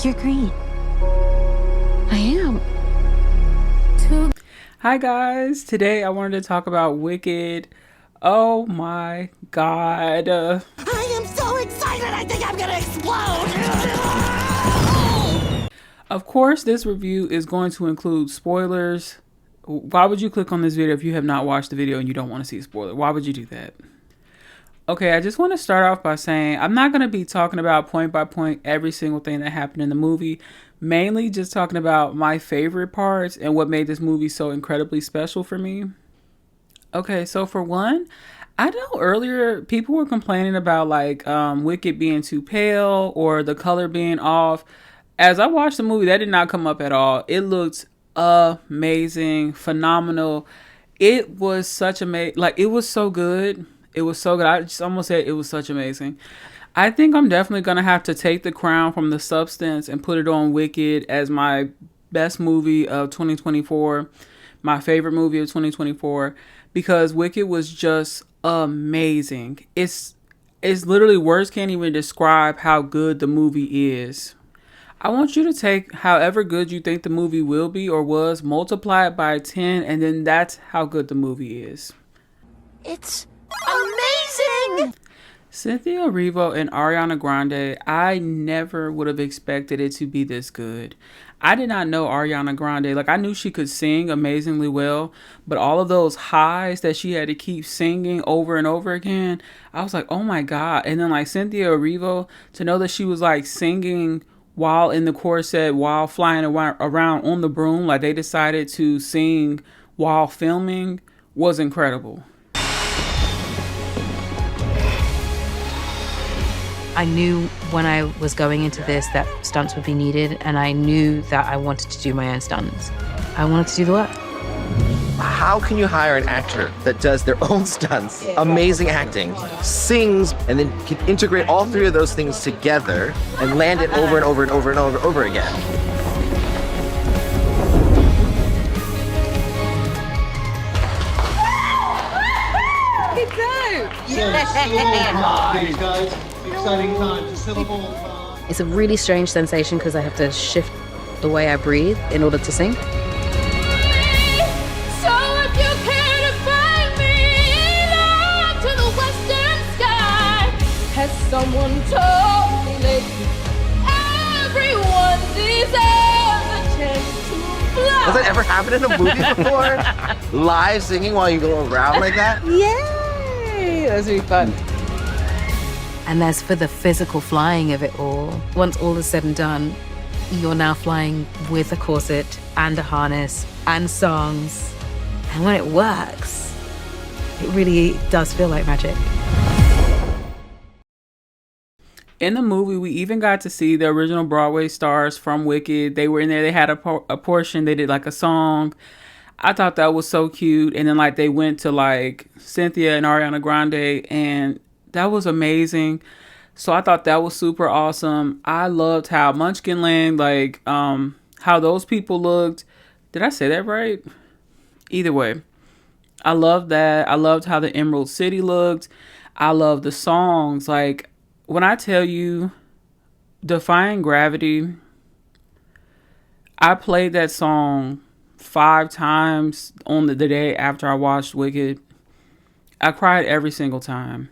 You're green. I am. Hi guys, today I wanted to talk about Wicked. Oh my god. I am so excited, I think I'm gonna explode! Of course, this review is going to include spoilers. Why would you click on this video if you have not watched the video and you don't want to see a spoiler? Why would you do that? Okay, I just want to start off by saying I'm not going to be talking about point by point every single thing that happened in the movie. Mainly just talking about my favorite parts and what made this movie so incredibly special for me. Okay, so for one, I know earlier people were complaining about like Wicked being too pale or the color being off. As I watched the movie, that did not come up at all. It looked amazing, phenomenal. It was such it was so good. It was so good. I just almost said it was such amazing. I think I'm definitely going to have to take the crown from The Substance and put it on Wicked as my best movie of 2024, my favorite movie of 2024, because Wicked was just amazing. It's literally, words can't even describe how good the movie is. I want you to take however good you think the movie will be or was, multiply it by 10, and then that's how good the movie is. It's amazing! Cynthia Erivo and Ariana Grande, I never would have expected it to be this good. I did not know Ariana Grande. Like, I knew she could sing amazingly well, but all of those highs that she had to keep singing over and over again, I was like, oh my God. And then like Cynthia Erivo, to know that she was like singing while in the corset, while flying around on the broom, like they decided to sing while filming, was incredible. I knew when I was going into this that stunts would be needed, and I knew that I wanted to do my own stunts. I wanted to do the work. How can you hire an actor that does their own stunts, amazing acting, sings, and then can integrate all three of those things together and land it over and over and over and over again? It's a really strange sensation because I have to shift the way I breathe in order to sing. Someone told me lately, everyone deserves a chance to fly. Has that ever happened in a movie before? Live singing while you go around like that? Yay! That's really fun. And as for the physical flying of it all, once all is said and done, you're now flying with a corset and a harness and songs. And when it works, it really does feel like magic. In the movie, we even got to see the original Broadway stars from Wicked. They were in there. They had a portion. They did like a song. I thought that was so cute. And then like they went to like Cynthia and Ariana Grande, and that was amazing. So I thought that was super awesome. I loved how Munchkinland, like how those people looked. Did I say that right? Either way, I loved that. I loved how the Emerald City looked. I loved the songs. Like, when I tell you Defying Gravity, I played that song 5 times on the day after I watched Wicked. I cried every single time.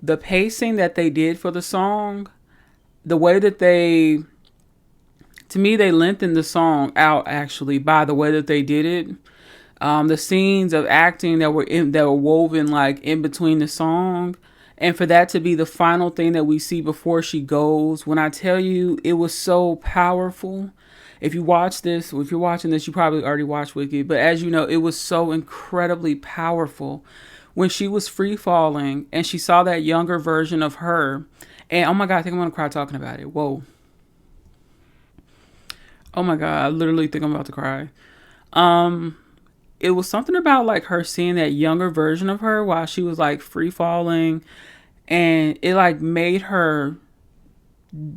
The pacing that they did for the song, the way that they lengthened the song out actually by the way that they did it. The scenes of acting that were woven like in between the song. And for that to be the final thing that we see before she goes, when I tell you, it was so powerful. If you watch this, or if you're watching this, you probably already watched Wicked. But as you know, it was so incredibly powerful when she was free falling and she saw that younger version of her. And oh my God, I think I'm going to cry talking about it. Whoa. Oh my God, I literally think I'm about to cry. It was something about like her seeing that younger version of her while she was like free falling, and it like made her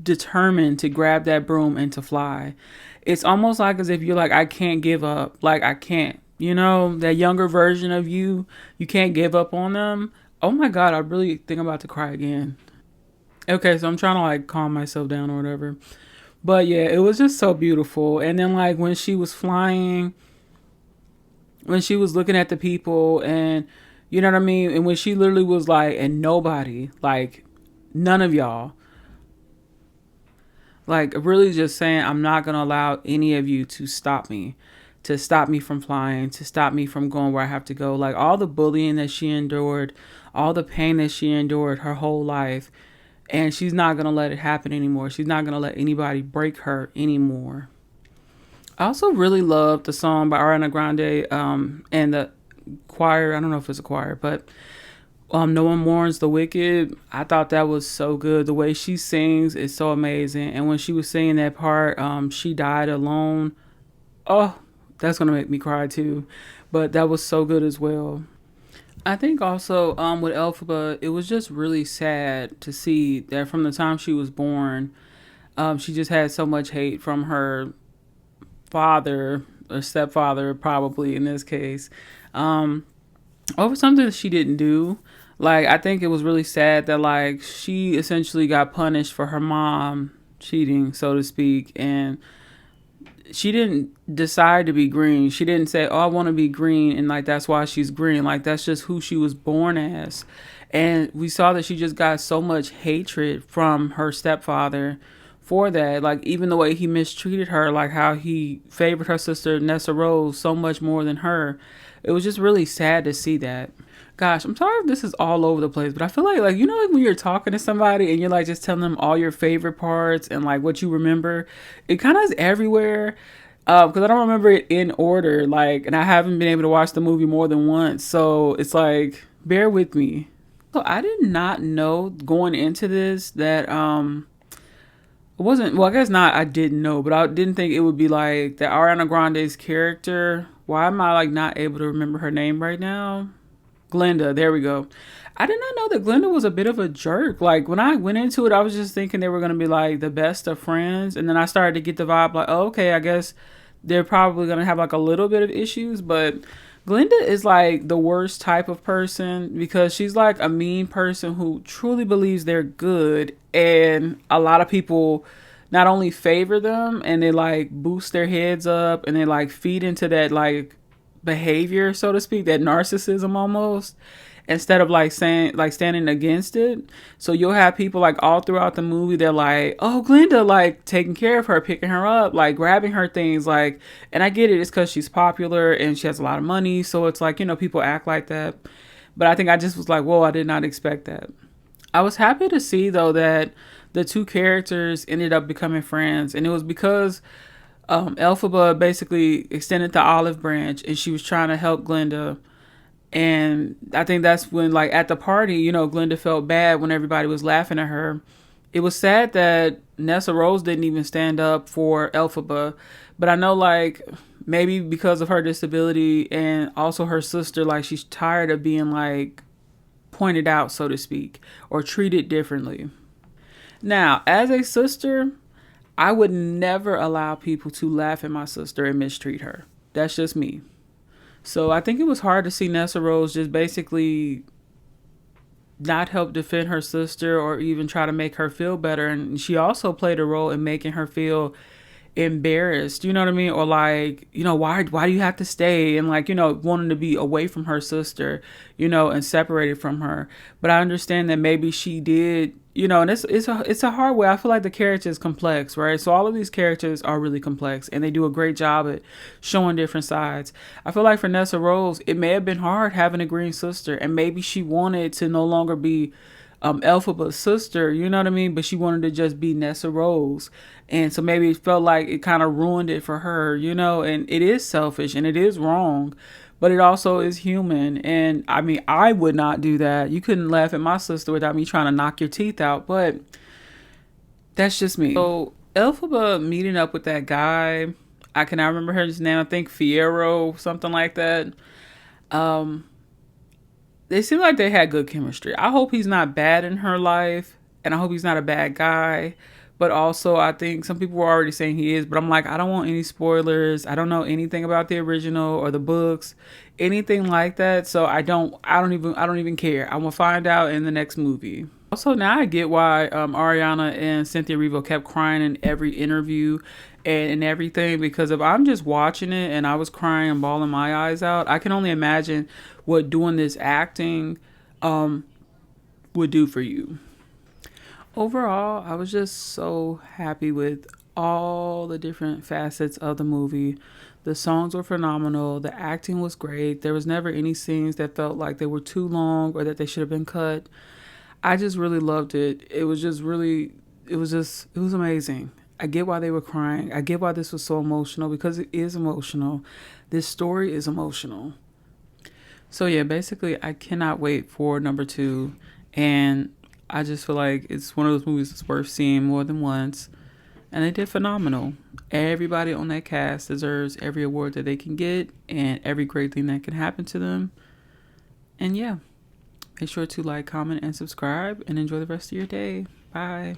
determined to grab that broom and to fly. It's almost like as if you're like, I can't give up. Like I can't, you know, that younger version of you can't give up on them. Oh my God, I really think I'm about to cry again. Okay, so I'm trying to like calm myself down or whatever. But yeah, it was just so beautiful. And then like when she was flying, when she was looking at the people and you know what I mean? And when she literally was like, and nobody, like none of y'all, like really just saying, I'm not going to allow any of you to stop me from flying, to stop me from going where I have to go. Like all the bullying that she endured, all the pain that she endured her whole life. And she's not going to let it happen anymore. She's not going to let anybody break her anymore. I also really love the song by Ariana Grande and the choir. I don't know if it's a choir, but No One Mourns the Wicked. I thought that was so good. The way she sings is so amazing. And when she was singing that part, She Died Alone. Oh, that's going to make me cry too. But that was so good as well. I think also with Elphaba, it was just really sad to see that from the time she was born, she just had so much hate from her father or stepfather, probably in this case, over something that she didn't do. Like, I think it was really sad that like she essentially got punished for her mom cheating, so to speak, and she didn't decide to be green. She didn't say, oh, I want to be green, and like that's why she's green. Like that's just who she was born as. And we saw that she just got so much hatred from her stepfather for that. Like even the way he mistreated her, like how he favored her sister Nessa Rose so much more than her. It was just really sad to see that. Gosh, I'm sorry if this is all over the place, but I feel like you know, like when you're talking to somebody and you're like just telling them all your favorite parts and like what you remember, it kind of is everywhere. Because I don't remember it in order, like, and I haven't been able to watch the movie more than once, so it's like, bear with me. So I did not know going into this that it wasn't, well, I guess not, I didn't know, but I didn't think it would be like that Ariana Grande's character. Why am I like not able to remember her name right now? Glenda, there we go. I did not know that Glenda was a bit of a jerk. Like when I went into it, I was just thinking they were going to be like the best of friends. And then I started to get the vibe like, oh, okay, I guess they're probably going to have like a little bit of issues. But Glenda is like the worst type of person because she's like a mean person who truly believes they're good. And a lot of people not only favor them and they like boost their heads up and they like feed into that like behavior, so to speak, that narcissism almost, instead of like saying like standing against it. So you'll have people like all throughout the movie, they're like, oh, Glenda, like taking care of her, picking her up, like grabbing her things, like, and I get it, it's because she's popular and she has a lot of money, so it's like, you know, people act like that. But I think I just was like, whoa, I did not expect that. I was happy to see though that the two characters ended up becoming friends, and it was because Elphaba basically extended the olive branch and she was trying to help Glenda. And I think that's when, like, at the party, you know, Glenda felt bad when everybody was laughing at her. It was sad that Nessa Rose didn't even stand up for Elphaba. But I know, like, maybe because of her disability and also her sister, like, she's tired of being, like, pointed out, so to speak, or treated differently. Now, as a sister, I would never allow people to laugh at my sister and mistreat her. That's just me. So I think it was hard to see Nessa Rose just basically not help defend her sister or even try to make her feel better. And she also played a role in making her feel embarrassed, you know what I mean? Or like, you know, why do you have to stay? And like, you know, wanting to be away from her sister, you know, and separated from her. But I understand that maybe she did, you know, and it's a hard way. I feel like the character is complex, right? So all of these characters are really complex and they do a great job at showing different sides. I feel like for Nessa Rose, it may have been hard having a green sister, and maybe she wanted to no longer be Elphaba's sister, you know what I mean? But she wanted to just be Nessa Rose. And so maybe it felt like it kind of ruined it for her, you know, and it is selfish and it is wrong, but it also is human. And I mean, I would not do that. You couldn't laugh at my sister without me trying to knock your teeth out, but that's just me. So Elphaba meeting up with that guy, I cannot remember his name. I think Fierro, something like that. They seem like they had good chemistry. I hope he's not bad in her life, and I hope he's not a bad guy. But also, I think some people were already saying he is, but I'm like, I don't want any spoilers. I don't know anything about the original or the books, anything like that. So I don't even care. I'm gonna find out in the next movie. Also, now I get why Ariana and Cynthia Erivo kept crying in every interview and everything, because if I'm just watching it and I was crying and bawling my eyes out, I can only imagine what doing this acting would do for you. Overall, I was just so happy with all the different facets of the movie. The songs were phenomenal. The acting was great. There was never any scenes that felt like they were too long or that they should have been cut. I just really loved it. It was amazing. I get why they were crying. I get why this was so emotional, because it is emotional. This story is emotional. So yeah, basically I cannot wait for number 2. And I just feel like it's one of those movies that's worth seeing more than once. And they did phenomenal. Everybody on that cast deserves every award that they can get and every great thing that can happen to them. And yeah. Make sure to like, comment, and subscribe, and enjoy the rest of your day. Bye.